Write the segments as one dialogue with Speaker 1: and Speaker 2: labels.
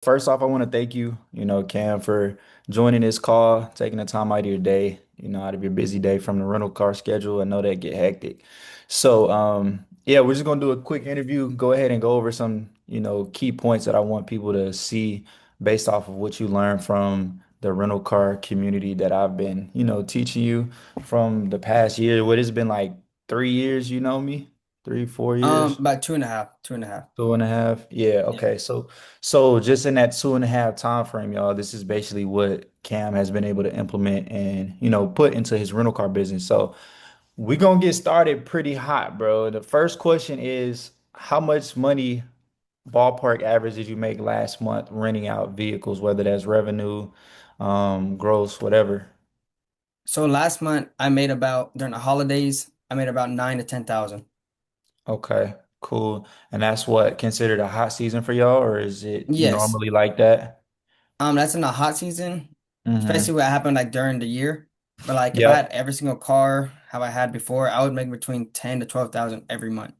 Speaker 1: First off, I want to thank you, Cam, for joining this call, taking the time out of your day, out of your busy day from the rental car schedule. I know that get hectic. Yeah, we're just gonna do a quick interview. Go ahead and go over some, key points that I want people to see based off of what you learned from the rental car community that I've been, teaching you from the past year. What has been like 3 years, you know me? 3, 4 years?
Speaker 2: About two and a half, 2.5.
Speaker 1: 2.5. Yeah,
Speaker 2: Yeah.
Speaker 1: okay. So just in that 2.5 time frame, y'all, this is basically what Cam has been able to implement and, put into his rental car business. So we're gonna get started pretty hot, bro. The first question is how much money ballpark average did you make last month renting out vehicles, whether that's revenue, gross, whatever?
Speaker 2: So last month I made about during the holidays, I made about 9 to 10,000.
Speaker 1: Okay, cool. And that's what considered a hot season for y'all, or is it
Speaker 2: Yes.
Speaker 1: normally like that?
Speaker 2: That's in the hot season,
Speaker 1: Mm-hmm.
Speaker 2: especially what happened like during the year. But like if I had
Speaker 1: Yep.
Speaker 2: every single car how I had before, I would make between 10 to 12,000 every month.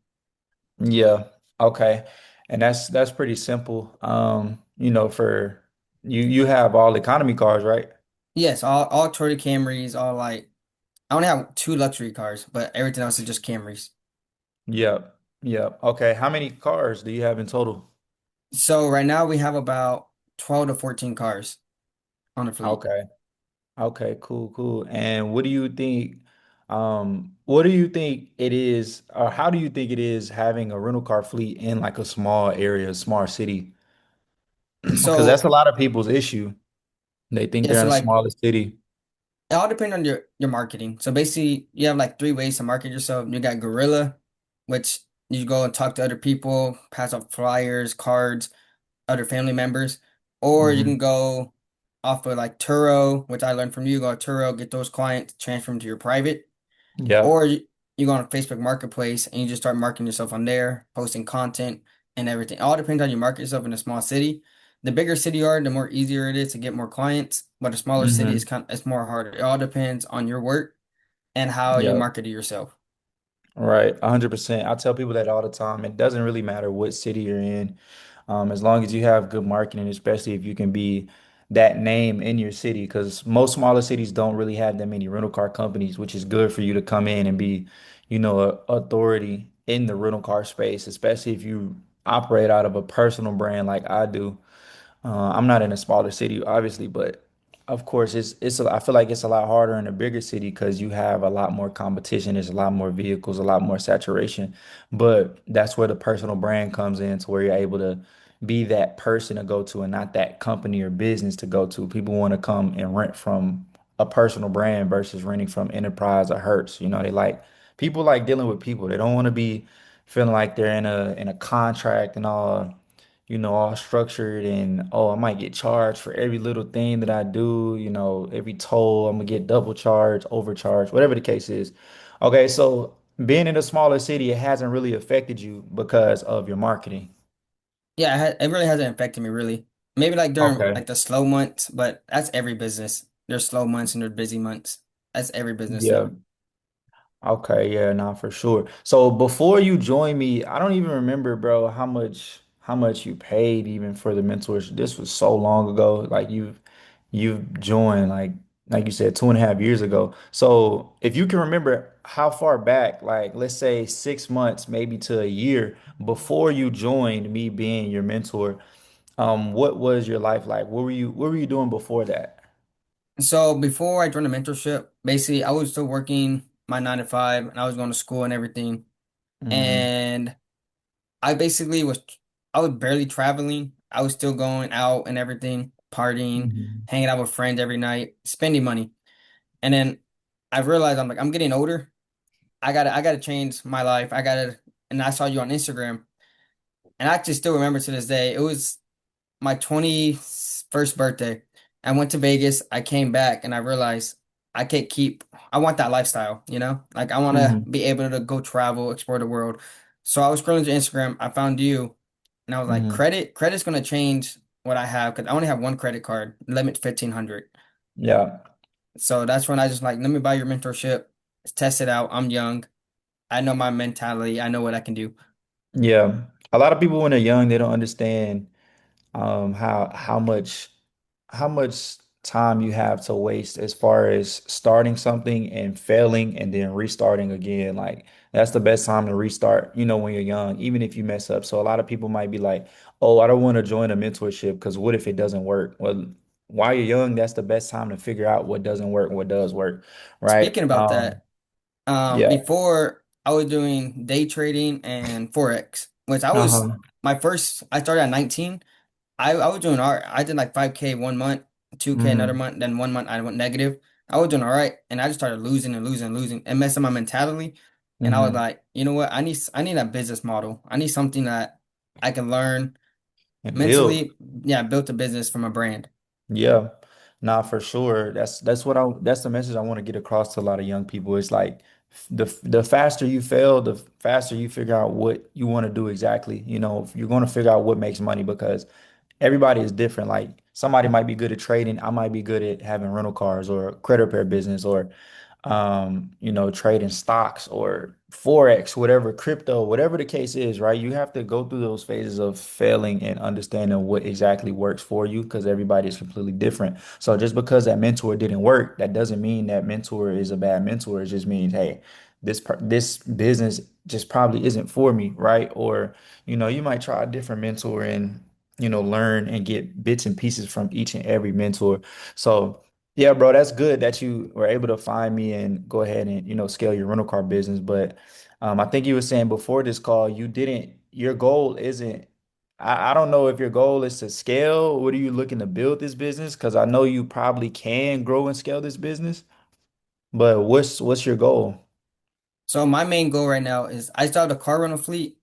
Speaker 1: Yeah. Okay. And that's pretty simple. For you have all economy cars, right?
Speaker 2: Yes, all Toyota Camrys, all like I only have two luxury cars, but everything else is just Camrys.
Speaker 1: Yep. Yep. Okay. How many cars do you have in total?
Speaker 2: So right now we have about 12 to 14 cars on the fleet.
Speaker 1: Okay. Okay, cool, cool. And what do you think it is, or how do you think it is having a rental car fleet in like a small area, small city? Because that's
Speaker 2: So
Speaker 1: a lot of people's issue. They think
Speaker 2: yeah,
Speaker 1: they're
Speaker 2: so
Speaker 1: in a
Speaker 2: like
Speaker 1: smaller city.
Speaker 2: it all depends on your marketing. So basically, you have like three ways to market yourself. You got Guerrilla, which you go and talk to other people, pass off flyers, cards, other family members, or you can
Speaker 1: Hmm.
Speaker 2: go off of like Turo, which I learned from you. Go to Turo, get those clients, transfer them to your private, or
Speaker 1: Yep.
Speaker 2: you go on a Facebook Marketplace and you just start marketing yourself on there, posting content and everything. It all depends on you market yourself in a small city. The bigger city you are, the more easier it is to get more clients, but a smaller city is
Speaker 1: Hmm.
Speaker 2: it's more harder. It all depends on your work and how you
Speaker 1: Yep.
Speaker 2: market it yourself.
Speaker 1: Right, 100%. I tell people that all the time. It doesn't really matter what city you're in, as long as you have good marketing, especially if you can be that name in your city. Because most smaller cities don't really have that many rental car companies, which is good for you to come in and be, a authority in the rental car space, especially if you operate out of a personal brand like I do. I'm not in a smaller city, obviously, but of course, I feel like it's a lot harder in a bigger city because you have a lot more competition. There's a lot more vehicles, a lot more saturation. But that's where the personal brand comes in, to where you're able to be that person to go to and not that company or business to go to. People want to come and rent from a personal brand versus renting from Enterprise or Hertz. People like dealing with people. They don't want to be feeling like they're in a contract and all structured and oh, I might get charged for every little thing that I do, every toll, I'm gonna get double charged, overcharged, whatever the case is. Okay, so being in a smaller city, it hasn't really affected you because of your marketing.
Speaker 2: Yeah, it really hasn't affected me really. Maybe like during
Speaker 1: Okay.
Speaker 2: like the slow months, but that's every business. There's slow months and there's busy months. That's every business
Speaker 1: Yeah.
Speaker 2: thing.
Speaker 1: Okay, yeah, nah, for sure. So before you joined me, I don't even remember, bro, how much you paid even for the mentors. This was so long ago. Like you've joined like you said 2.5 years ago. So if you can remember how far back, like let's say 6 months, maybe to a year before you joined me being your mentor, what was your life like? What were you doing before that?
Speaker 2: So before I joined the mentorship, basically I was still working my 9 to 5 and I was going to school and everything.
Speaker 1: Mm-hmm.
Speaker 2: And I basically I was barely traveling. I was still going out and everything, partying,
Speaker 1: Mm-hmm.
Speaker 2: hanging out with friends every night, spending money. And then I realized I'm getting older. I gotta change my life. And I saw you on Instagram and I actually still remember to this day. It was my 21st birthday. I went to Vegas. I came back and I realized I can't keep, I want that lifestyle, you know? Like I want to
Speaker 1: Mm-hmm.
Speaker 2: be able to go travel, explore the world. So I was scrolling through Instagram. I found you and I was like,
Speaker 1: Mm-hmm.
Speaker 2: credit's going to change what I have because I only have one credit card, limit 1,500.
Speaker 1: Yeah.
Speaker 2: So that's when I just like, let me buy your mentorship. Let's test it out. I'm young. I know my mentality. I know what I can do.
Speaker 1: Yeah. A lot of people when they're young, they don't understand. how much time you have to waste as far as starting something and failing and then restarting again. Like that's the best time to restart, when you're young, even if you mess up. So a lot of people might be like, "Oh, I don't want to join a mentorship because what if it doesn't work?" Well, while you're young, that's the best time to figure out what doesn't work and what does work, right?
Speaker 2: Speaking about that,
Speaker 1: Yeah.
Speaker 2: before I was doing day trading and Forex, which
Speaker 1: Uh-huh.
Speaker 2: I started at 19. I was doing all right. I did like 5K one month, 2K another
Speaker 1: Hmm.
Speaker 2: month, then one month I went negative. I was doing all right, and I just started losing and losing and losing and messing my mentality. And I was
Speaker 1: Hmm.
Speaker 2: like, you know what? I need a business model. I need something that I can learn
Speaker 1: And build.
Speaker 2: mentally. Yeah, built a business from a brand.
Speaker 1: Yeah, nah, for sure. That's the message I want to get across to a lot of young people. It's like the faster you fail, the faster you figure out what you want to do exactly. You're going to figure out what makes money because everybody is different. Like somebody might be good at trading, I might be good at having rental cars or credit repair business or trading stocks or Forex, whatever, crypto, whatever the case is, right? You have to go through those phases of failing and understanding what exactly works for you because everybody is completely different. So just because that mentor didn't work, that doesn't mean that mentor is a bad mentor. It just means, hey, this business just probably isn't for me, right? Or, you might try a different mentor and, learn and get bits and pieces from each and every mentor. So yeah, bro, that's good that you were able to find me and go ahead and, scale your rental car business. But I think you were saying before this call, your goal isn't, I don't know if your goal is to scale. What are you looking to build this business? Because I know you probably can grow and scale this business, but what's your goal?
Speaker 2: So my main goal right now is I still have the car rental fleet.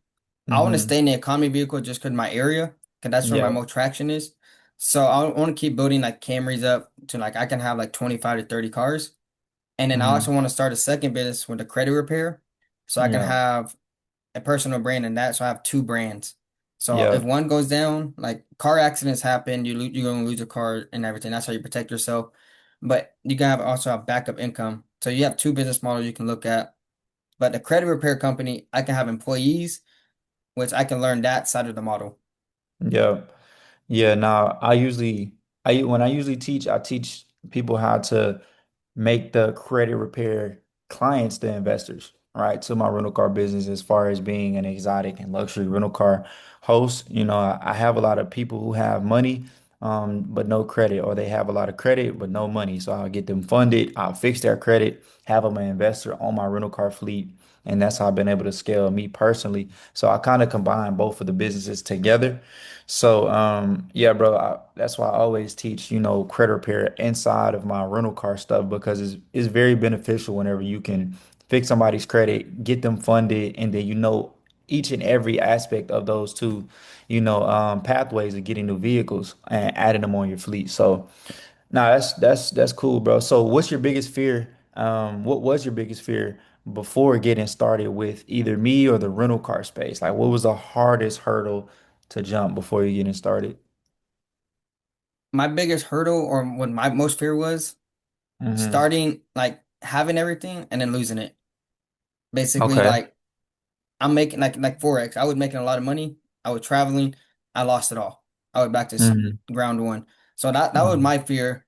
Speaker 2: I want to
Speaker 1: Mm-hmm.
Speaker 2: stay in the economy vehicle just because my area, because that's where my
Speaker 1: Yeah.
Speaker 2: most traction is. So I want to keep building like Camrys up to like I can have like 25 to 30 cars. And then I
Speaker 1: Mm-hmm.
Speaker 2: also want to start a second business with a credit repair. So I can
Speaker 1: Yeah.
Speaker 2: have a personal brand in that. So I have two brands. So if
Speaker 1: Yeah.
Speaker 2: one goes down, like car accidents happen, you're going to lose your car and everything. That's how you protect yourself. But you can also have backup income. So you have two business models you can look at. But the credit repair company, I can have employees, which I can learn that side of the model.
Speaker 1: Yeah. Yeah. Now when I usually teach, I teach people how to make the credit repair clients the investors, right? To my rental car business as far as being an exotic and luxury rental car host. I have a lot of people who have money, but no credit, or they have a lot of credit, but no money. So I'll get them funded, I'll fix their credit, have them an investor on my rental car fleet. And that's how I've been able to scale me personally. So I kind of combine both of the businesses together. So, yeah, bro, that's why I always teach, credit repair inside of my rental car stuff because it's very beneficial whenever you can fix somebody's credit, get them funded, and then each and every aspect of those two, pathways of getting new vehicles and adding them on your fleet. So, nah, that's cool, bro. So, what's your biggest fear? What was your biggest fear before getting started with either me or the rental car space? Like, what was the hardest hurdle to jump before you getting started?
Speaker 2: My biggest hurdle, or what my most fear was,
Speaker 1: Hmm.
Speaker 2: starting like having everything and then losing it. Basically,
Speaker 1: Okay.
Speaker 2: like I'm making like Forex. I was making a lot of money. I was traveling. I lost it all. I was back to
Speaker 1: Hmm.
Speaker 2: ground one. So that was my fear,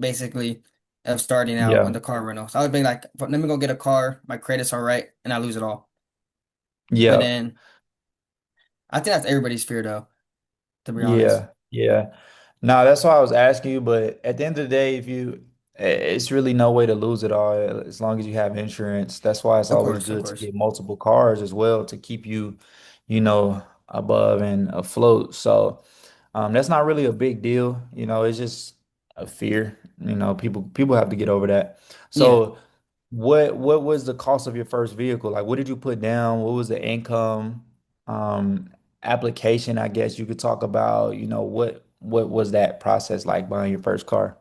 Speaker 2: basically, of starting out with
Speaker 1: Yeah.
Speaker 2: the car rental. So I would be like, let me go get a car. My credit's all right, and I lose it all. But
Speaker 1: Yeah.
Speaker 2: then I think that's everybody's fear, though, to be honest.
Speaker 1: Yeah. Yeah. No, that's why I was asking you. But at the end of the day, it's really no way to lose it all as long as you have insurance. That's why it's
Speaker 2: Of
Speaker 1: always
Speaker 2: course, of
Speaker 1: good to
Speaker 2: course.
Speaker 1: get multiple cars as well to keep you, above and afloat. So, that's not really a big deal. It's just a fear. People have to get over that.
Speaker 2: Yeah.
Speaker 1: So, what was the cost of your first vehicle? Like, what did you put down? What was the income? Um, application, I guess you could talk about, what was that process like buying your first car?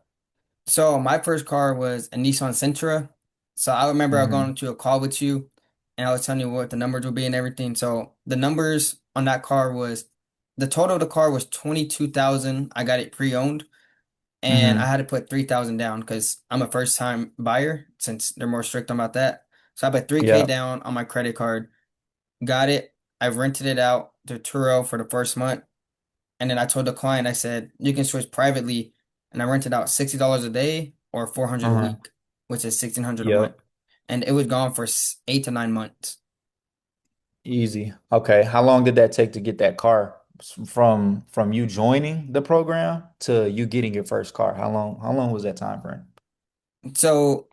Speaker 2: So my first car was a Nissan Sentra. So I remember I
Speaker 1: Hmm.
Speaker 2: going to a call with you and I was telling you what the numbers would be and everything. So the numbers on that car was the total of the car was 22,000. I got it pre-owned and I
Speaker 1: Hmm.
Speaker 2: had to put 3,000 down because I'm a first time buyer since they're more strict about that. So I put 3K
Speaker 1: Yeah.
Speaker 2: down on my credit card, got it. I rented it out to Turo for the first month. And then I told the client, I said, you can switch privately, and I rented out $60 a day or 400 a
Speaker 1: Uh-huh.
Speaker 2: week, which is 1600 a month.
Speaker 1: Yep.
Speaker 2: And it was gone for 8 to 9 months.
Speaker 1: Easy. Okay. How long did that take to get that car from you joining the program to you getting your first car? How long was that time frame?
Speaker 2: So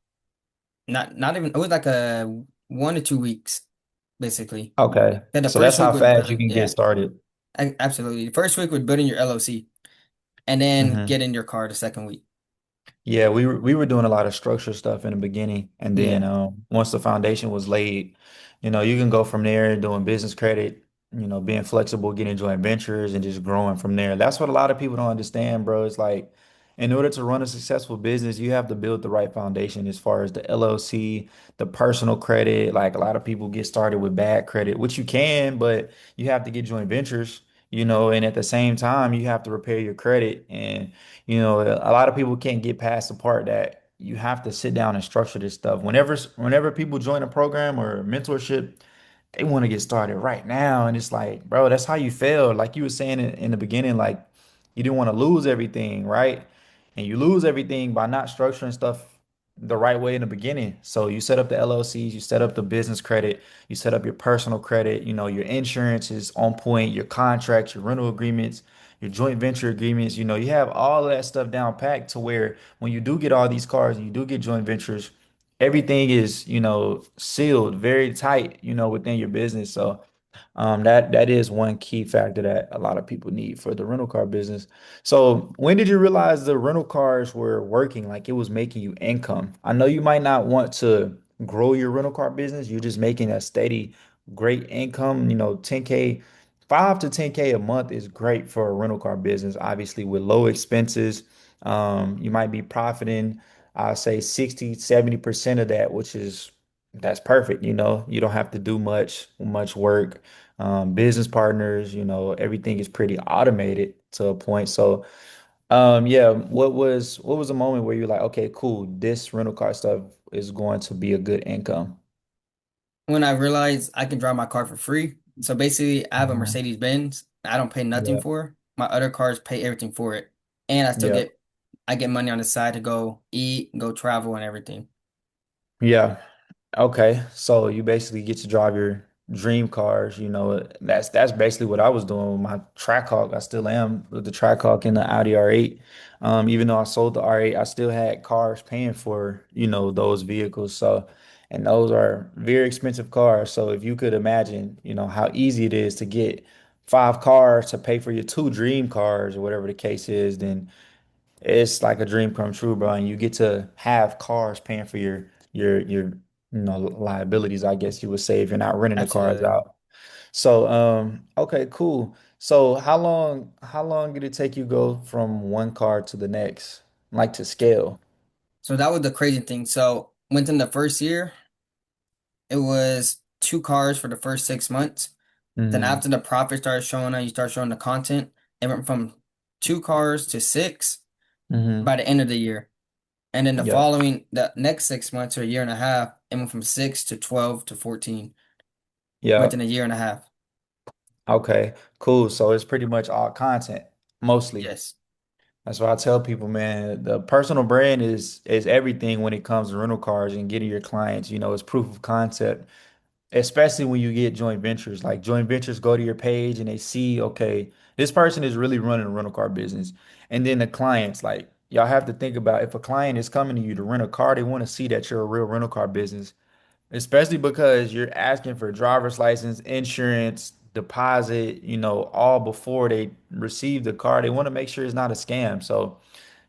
Speaker 2: not even, it was like a 1 to 2 weeks, basically.
Speaker 1: Okay.
Speaker 2: Then the
Speaker 1: So
Speaker 2: first
Speaker 1: that's
Speaker 2: week
Speaker 1: how
Speaker 2: was
Speaker 1: fast you
Speaker 2: building,
Speaker 1: can get
Speaker 2: yeah,
Speaker 1: started.
Speaker 2: absolutely. The first week was building your LLC and then
Speaker 1: Mm-hmm.
Speaker 2: getting your car the second week.
Speaker 1: Yeah, we were doing a lot of structure stuff in the beginning, and then
Speaker 2: Yeah.
Speaker 1: once the foundation was laid, you can go from there doing business credit, being flexible, getting joint ventures, and just growing from there. That's what a lot of people don't understand, bro. It's like in order to run a successful business, you have to build the right foundation as far as the LLC, the personal credit. Like a lot of people get started with bad credit, which you can, but you have to get joint ventures, and at the same time, you have to repair your credit and a lot of people can't get past the part that you have to sit down and structure this stuff. Whenever people join a program or mentorship, they want to get started right now. And it's like, bro, that's how you fail. Like you were saying in the beginning, like you didn't want to lose everything, right? And you lose everything by not structuring stuff the right way in the beginning. So you set up the LLCs, you set up the business credit, you set up your personal credit, your insurance is on point, your contracts, your rental agreements, your joint venture agreements, you have all of that stuff down packed to where when you do get all these cars and you do get joint ventures, everything is, sealed very tight, within your business. So that is one key factor that a lot of people need for the rental car business. So when did you realize the rental cars were working, like it was making you income? I know you might not want to grow your rental car business. You're just making a steady, great income, 10K, 5 to 10K a month is great for a rental car business, obviously with low expenses. You might be profiting, I'll say 60, 70% of that, that's perfect. You don't have to do much work, business partners, everything is pretty automated to a point. So, yeah, what was a moment where you're like, okay, cool, this rental car stuff is going to be a good income?
Speaker 2: When I realized I can drive my car for free. So basically, I have a
Speaker 1: Mhm.
Speaker 2: Mercedes Benz. I don't pay nothing
Speaker 1: Yeah,
Speaker 2: for. My other cars pay everything for it. And
Speaker 1: yeah,
Speaker 2: I get money on the side to go eat, go travel and everything.
Speaker 1: yeah. Okay, so you basically get to drive your dream cars. That's basically what I was doing with my Trackhawk. I still am with the Trackhawk and the Audi R8. Even though I sold the R8, I still had cars paying for, those vehicles. So, and those are very expensive cars. So if you could imagine, how easy it is to get 5 cars to pay for your 2 dream cars or whatever the case is, then it's like a dream come true, bro. And you get to have cars paying for your liabilities, I guess you would say, if you're not renting the cars
Speaker 2: Absolutely.
Speaker 1: out. So, okay, cool. So how long did it take you go from one car to the next, like to scale?
Speaker 2: So that was the crazy thing. So within the first year, it was 2 cars for the first 6 months. Then
Speaker 1: Hmm.
Speaker 2: after the profit started showing up, you start showing the content. It went from 2 cars to six
Speaker 1: Hmm.
Speaker 2: by the end of the year. And then
Speaker 1: Yep.
Speaker 2: the next 6 months or a year and a half, it went from six to 12 to 14 within a
Speaker 1: Yep.
Speaker 2: year and a half.
Speaker 1: Okay, cool. So it's pretty much all content, mostly.
Speaker 2: Yes.
Speaker 1: That's why I tell people, man, the personal brand is everything when it comes to rental cars and getting your clients, it's proof of concept, especially when you get joint ventures. Like joint ventures go to your page and they see, okay, this person is really running a rental car business. And then the clients, like y'all have to think about if a client is coming to you to rent a car, they want to see that you're a real rental car business. Especially because you're asking for driver's license, insurance, deposit, all before they receive the car. They want to make sure it's not a scam. So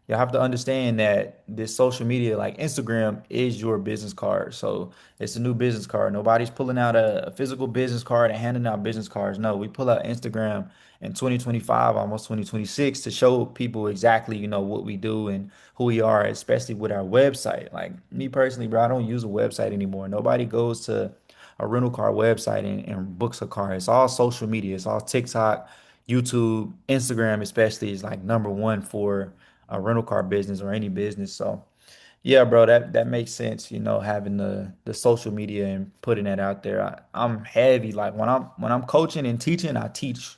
Speaker 1: you have to understand that this social media, like Instagram, is your business card. So it's a new business card. Nobody's pulling out a physical business card and handing out business cards. No, we pull out Instagram in 2025, almost 2026, to show people exactly, what we do and who we are, especially with our website. Like me personally, bro, I don't use a website anymore. Nobody goes to a rental car website and books a car. It's all social media. It's all TikTok, YouTube, Instagram, especially is like number one for a rental car business or any business. So yeah, bro, that makes sense, having the social media and putting that out there. I'm heavy. Like when I'm coaching and teaching, I teach.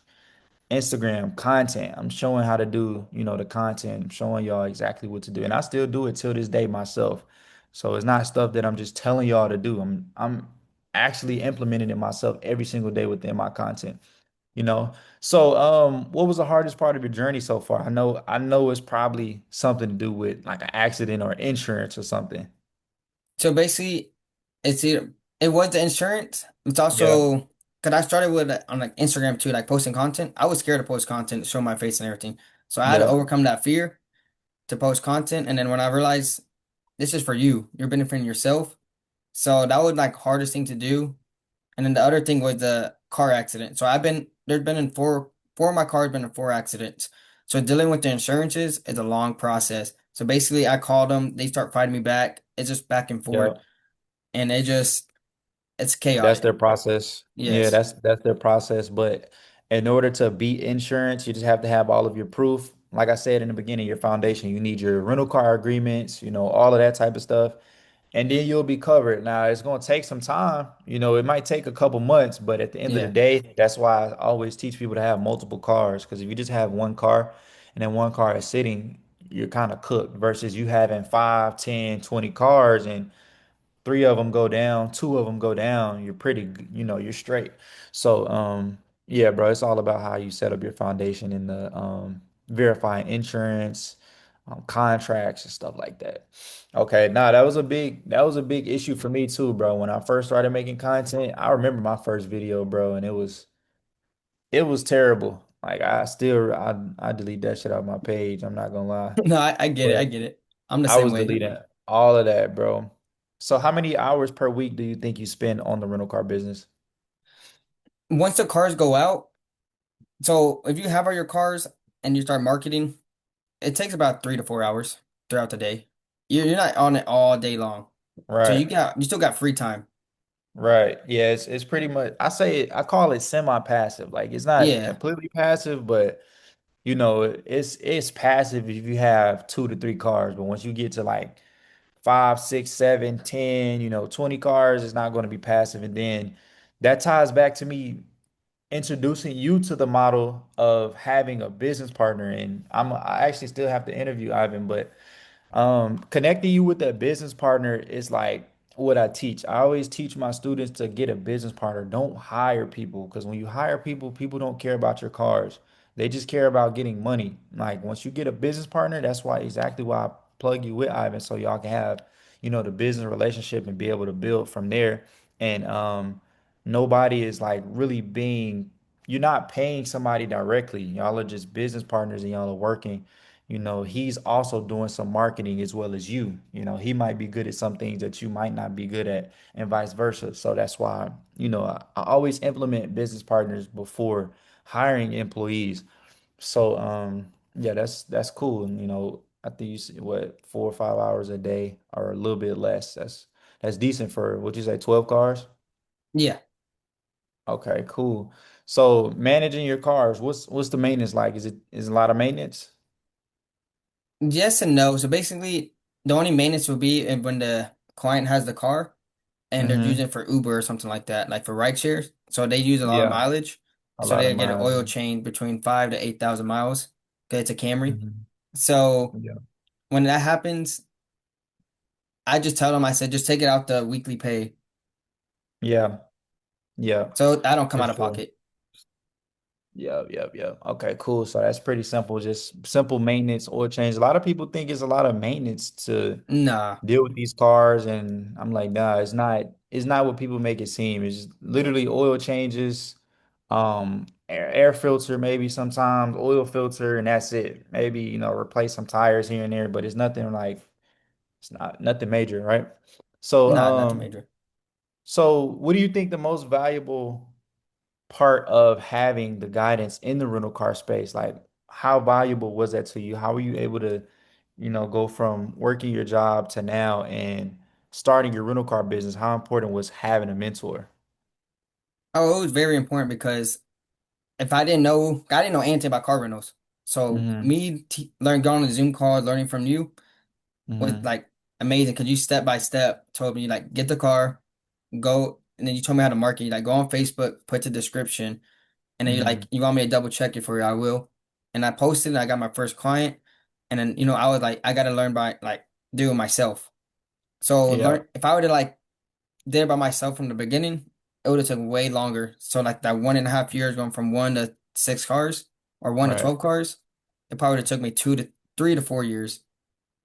Speaker 1: Instagram content. I'm showing how to do, the content. I'm showing y'all exactly what to do. And I still do it till this day myself. So it's not stuff that I'm just telling y'all to do. I'm actually implementing it myself every single day within my content, you know. So what was the hardest part of your journey so far? I know it's probably something to do with like an accident or insurance or something.
Speaker 2: So basically, it was the insurance. It's
Speaker 1: Yeah.
Speaker 2: also because I started with on like Instagram too, like posting content. I was scared to post content, show my face and everything. So I had to
Speaker 1: Yep.
Speaker 2: overcome that fear to post content. And then when I realized this is for you, you're benefiting yourself. So that was like hardest thing to do. And then the other thing was the car accident. So there's been in four of my cars been in four accidents. So dealing with the insurances is a long process. So basically I called them, they start fighting me back. It's just back and forth.
Speaker 1: Yep.
Speaker 2: And it's
Speaker 1: That's
Speaker 2: chaotic.
Speaker 1: their process. Yeah,
Speaker 2: Yes.
Speaker 1: that's their process. But in order to beat insurance, you just have to have all of your proof. Like I said in the beginning, your foundation, you need your rental car agreements, all of that type of stuff. And then you'll be covered. Now, it's going to take some time. It might take a couple months, but at the end of the
Speaker 2: Yeah.
Speaker 1: day, that's why I always teach people to have multiple cars. Because if you just have one car and then one car is sitting, you're kind of cooked versus you having 5, 10, 20 cars and three of them go down, two of them go down, you're you're straight. So, yeah, bro, it's all about how you set up your foundation in the verifying insurance, contracts and stuff like that. Okay, now that was a big issue for me too, bro. When I first started making content, I remember my first video, bro, and it was terrible. Like I delete that shit off my page. I'm not gonna lie,
Speaker 2: No, I get it. I
Speaker 1: but
Speaker 2: get it. I'm the
Speaker 1: I
Speaker 2: same
Speaker 1: was
Speaker 2: way.
Speaker 1: deleting all of that, bro. So how many hours per week do you think you spend on the rental car business?
Speaker 2: Once the cars go out, so if you have all your cars and you start marketing, it takes about 3 to 4 hours throughout the day. You're not on it all day long. So
Speaker 1: Right.
Speaker 2: you still got free time.
Speaker 1: Right. Yeah, it's pretty much I call it semi-passive. Like it's not
Speaker 2: Yeah.
Speaker 1: completely passive, but it's passive if you have 2 to 3 cars. But once you get to like 5, 6, 7, 10, 20 cars, it's not going to be passive. And then that ties back to me introducing you to the model of having a business partner. And I actually still have to interview Ivan, but connecting you with that business partner is like what I teach. I always teach my students to get a business partner. Don't hire people because when you hire people, people don't care about your cars. They just care about getting money. Like once you get a business partner, that's why exactly why I plug you with Ivan so y'all can have, the business relationship and be able to build from there. And nobody is like really you're not paying somebody directly. Y'all are just business partners and y'all are working. He's also doing some marketing as well as you. He might be good at some things that you might not be good at, and vice versa. So that's why, I always implement business partners before hiring employees. So, yeah, that's cool. And, I think you said what 4 or 5 hours a day or a little bit less. That's decent for what you say, 12 cars?
Speaker 2: Yeah.
Speaker 1: Okay, cool. So managing your cars, what's the maintenance like? Is it a lot of maintenance?
Speaker 2: Yes and no. So basically, the only maintenance will be when the client has the car and they're
Speaker 1: Mm-hmm.
Speaker 2: using it for Uber or something like that, like for ride shares. So they use a lot of
Speaker 1: Yeah,
Speaker 2: mileage.
Speaker 1: a
Speaker 2: So
Speaker 1: lot of
Speaker 2: they get an
Speaker 1: miles.
Speaker 2: oil change between 5 to 8,000 miles. Okay, it's a Camry.
Speaker 1: Mhm.
Speaker 2: So
Speaker 1: Yeah.
Speaker 2: when that happens, I just tell them, I said, just take it out the weekly pay.
Speaker 1: Yeah. Yeah.
Speaker 2: So I don't come
Speaker 1: For
Speaker 2: out of
Speaker 1: sure.
Speaker 2: pocket.
Speaker 1: Yeah, yeah, yeah. Okay, cool. So that's pretty simple. Just simple maintenance, oil change. A lot of people think it's a lot of maintenance to
Speaker 2: Nah,
Speaker 1: deal with these cars, and I'm like, nah, it's not what people make it seem. It's literally oil changes, air filter, maybe sometimes oil filter, and that's it. Maybe, replace some tires here and there, but it's not nothing major, right? So,
Speaker 2: nah, nothing major.
Speaker 1: what do you think the most valuable part of having the guidance in the rental car space? Like, how valuable was that to you? How were you able to, go from working your job to now and starting your rental car business? How important was having a mentor?
Speaker 2: Oh, it was very important because if I didn't know anything about car rentals. So
Speaker 1: Hmm.
Speaker 2: me t learn going on a Zoom call, learning from you was
Speaker 1: Hmm.
Speaker 2: like amazing because you step by step told me like get the car, go, and then you told me how to market. Like go on Facebook, put the description. And then you
Speaker 1: Hmm.
Speaker 2: like you want me to double check it for you, I will. And I posted and I got my first client. And then, I was like, I gotta learn by like doing myself. So
Speaker 1: Yeah.
Speaker 2: learn if I were to like did it by myself from the beginning, it would have took way longer. So like that 1.5 years going from 1 to 6 cars or one to
Speaker 1: Right.
Speaker 2: 12 cars, it probably would have took me 2 to 3 to 4 years.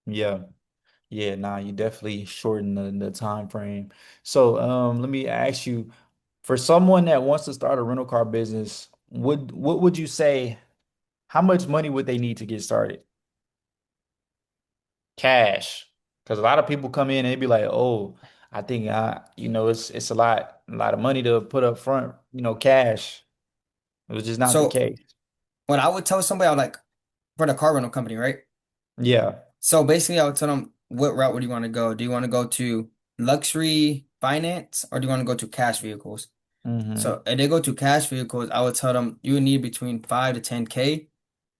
Speaker 1: Yeah. Yeah, nah, you definitely shorten the time frame. So, let me ask you, for someone that wants to start a rental car business, what would you say, how much money would they need to get started? Cash. Because a lot of people come in and they be like, "Oh, I think it's a lot of money to put up front, cash." It was just not the
Speaker 2: So
Speaker 1: case.
Speaker 2: what I would tell somebody, I would like for the car rental company, right?
Speaker 1: Yeah.
Speaker 2: So basically, I would tell them what route would you want to go? Do you want to go to luxury finance or do you want to go to cash vehicles?
Speaker 1: Mm-hmm.
Speaker 2: So if they go to cash vehicles, I would tell them you would need between 5 to 10K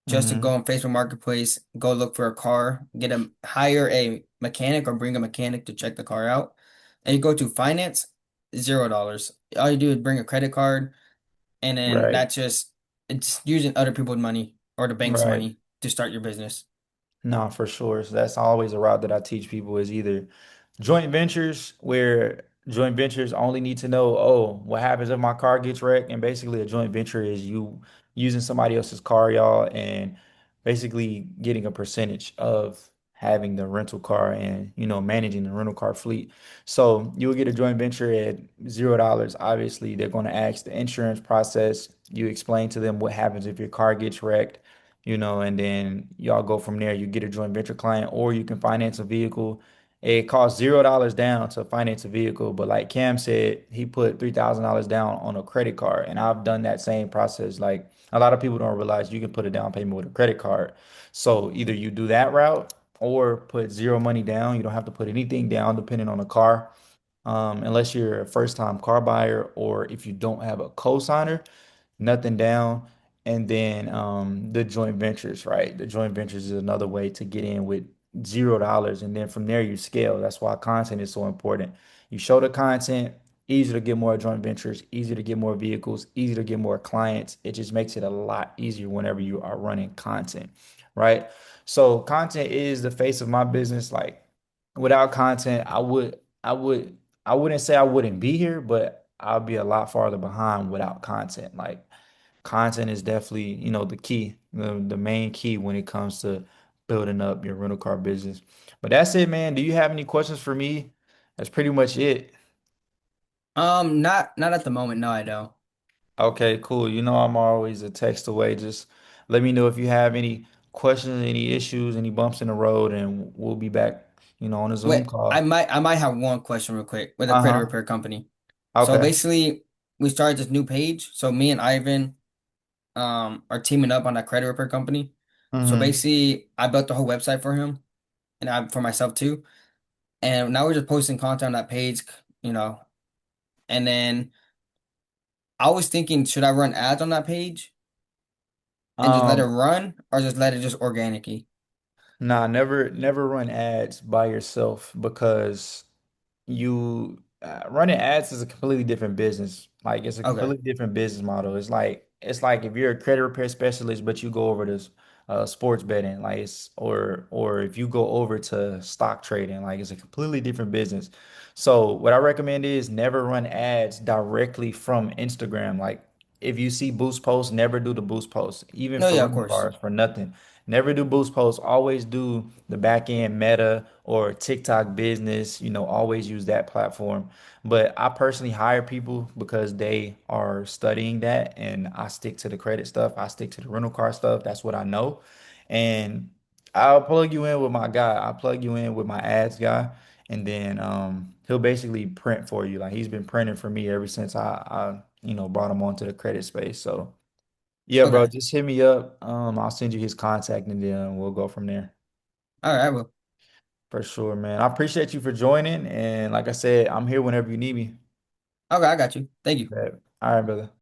Speaker 2: just to go
Speaker 1: Mm-hmm.
Speaker 2: on Facebook Marketplace, go look for a car, hire a mechanic or bring a mechanic to check the car out. And you go to finance, $0. All you do is bring a credit card, and then
Speaker 1: Right.
Speaker 2: it's using other people's money or the bank's
Speaker 1: Right.
Speaker 2: money to start your business.
Speaker 1: No, for sure. So that's always a route that I teach people is either joint ventures, where joint ventures only need to know, oh, what happens if my car gets wrecked? And basically, a joint venture is you using somebody else's car, y'all, and basically getting a percentage of having the rental car and, managing the rental car fleet. So you'll get a joint venture at $0. Obviously, they're going to ask the insurance process. You explain to them what happens if your car gets wrecked, and then y'all go from there. You get a joint venture client, or you can finance a vehicle. It costs $0 down to finance a vehicle, but like Cam said, he put $3,000 down on a credit card, and I've done that same process. Like a lot of people don't realize you can put a down payment with a credit card. So either you do that route or put zero money down. You don't have to put anything down, depending on the car, unless you're a first-time car buyer or if you don't have a co-signer, nothing down. And then the joint ventures, right? The joint ventures is another way to get in with $0. And then from there you scale. That's why content is so important. You show the content, easier to get more joint ventures, easier to get more vehicles, easier to get more clients. It just makes it a lot easier whenever you are running content, right? So content is the face of my business. Like without content, I wouldn't say I wouldn't be here, but I'll be a lot farther behind without content. Like content is definitely, the key, the main key when it comes to building up your rental car business. But that's it, man. Do you have any questions for me? That's pretty much it.
Speaker 2: Not at the moment. No, I don't.
Speaker 1: Okay, cool. I'm always a text away. Just let me know if you have any questions, any issues, any bumps in the road, and we'll be back, on a Zoom
Speaker 2: Wait, I
Speaker 1: call.
Speaker 2: might I might have one question real quick with a credit
Speaker 1: Uh-huh.
Speaker 2: repair company. So
Speaker 1: Okay.
Speaker 2: basically, we started this new page. So me and Ivan are teaming up on that credit repair company. So
Speaker 1: Mm-hmm.
Speaker 2: basically, I built the whole website for him and I for myself too. And now we're just posting content on that page, you know. And then I was thinking, should I run ads on that page and just let it
Speaker 1: Um,
Speaker 2: run, or just let it just organically?
Speaker 1: Nah, never run ads by yourself because running ads is a completely different business. Like it's a
Speaker 2: Okay.
Speaker 1: completely different business model. It's like if you're a credit repair specialist, but you go over to sports betting, like or if you go over to stock trading, like it's a completely different business. So what I recommend is never run ads directly from Instagram. Like if you see boost posts, never do the boost posts, even
Speaker 2: No,
Speaker 1: for
Speaker 2: yeah, of
Speaker 1: rental
Speaker 2: course.
Speaker 1: cars, for nothing. Never do boost posts. Always do the back end Meta or TikTok business. Always use that platform. But I personally hire people because they are studying that, and I stick to the credit stuff. I stick to the rental car stuff. That's what I know. And I'll plug you in with my guy. I'll plug you in with my ads guy, and then he'll basically print for you. Like he's been printing for me ever since I brought him onto the credit space. So. Yeah, bro,
Speaker 2: Okay.
Speaker 1: just hit me up. I'll send you his contact and then we'll go from there.
Speaker 2: All right, well.
Speaker 1: For sure, man. I appreciate you for joining. And like I said, I'm here whenever you need me.
Speaker 2: Okay, I got you. Thank you.
Speaker 1: Yeah. All right, brother.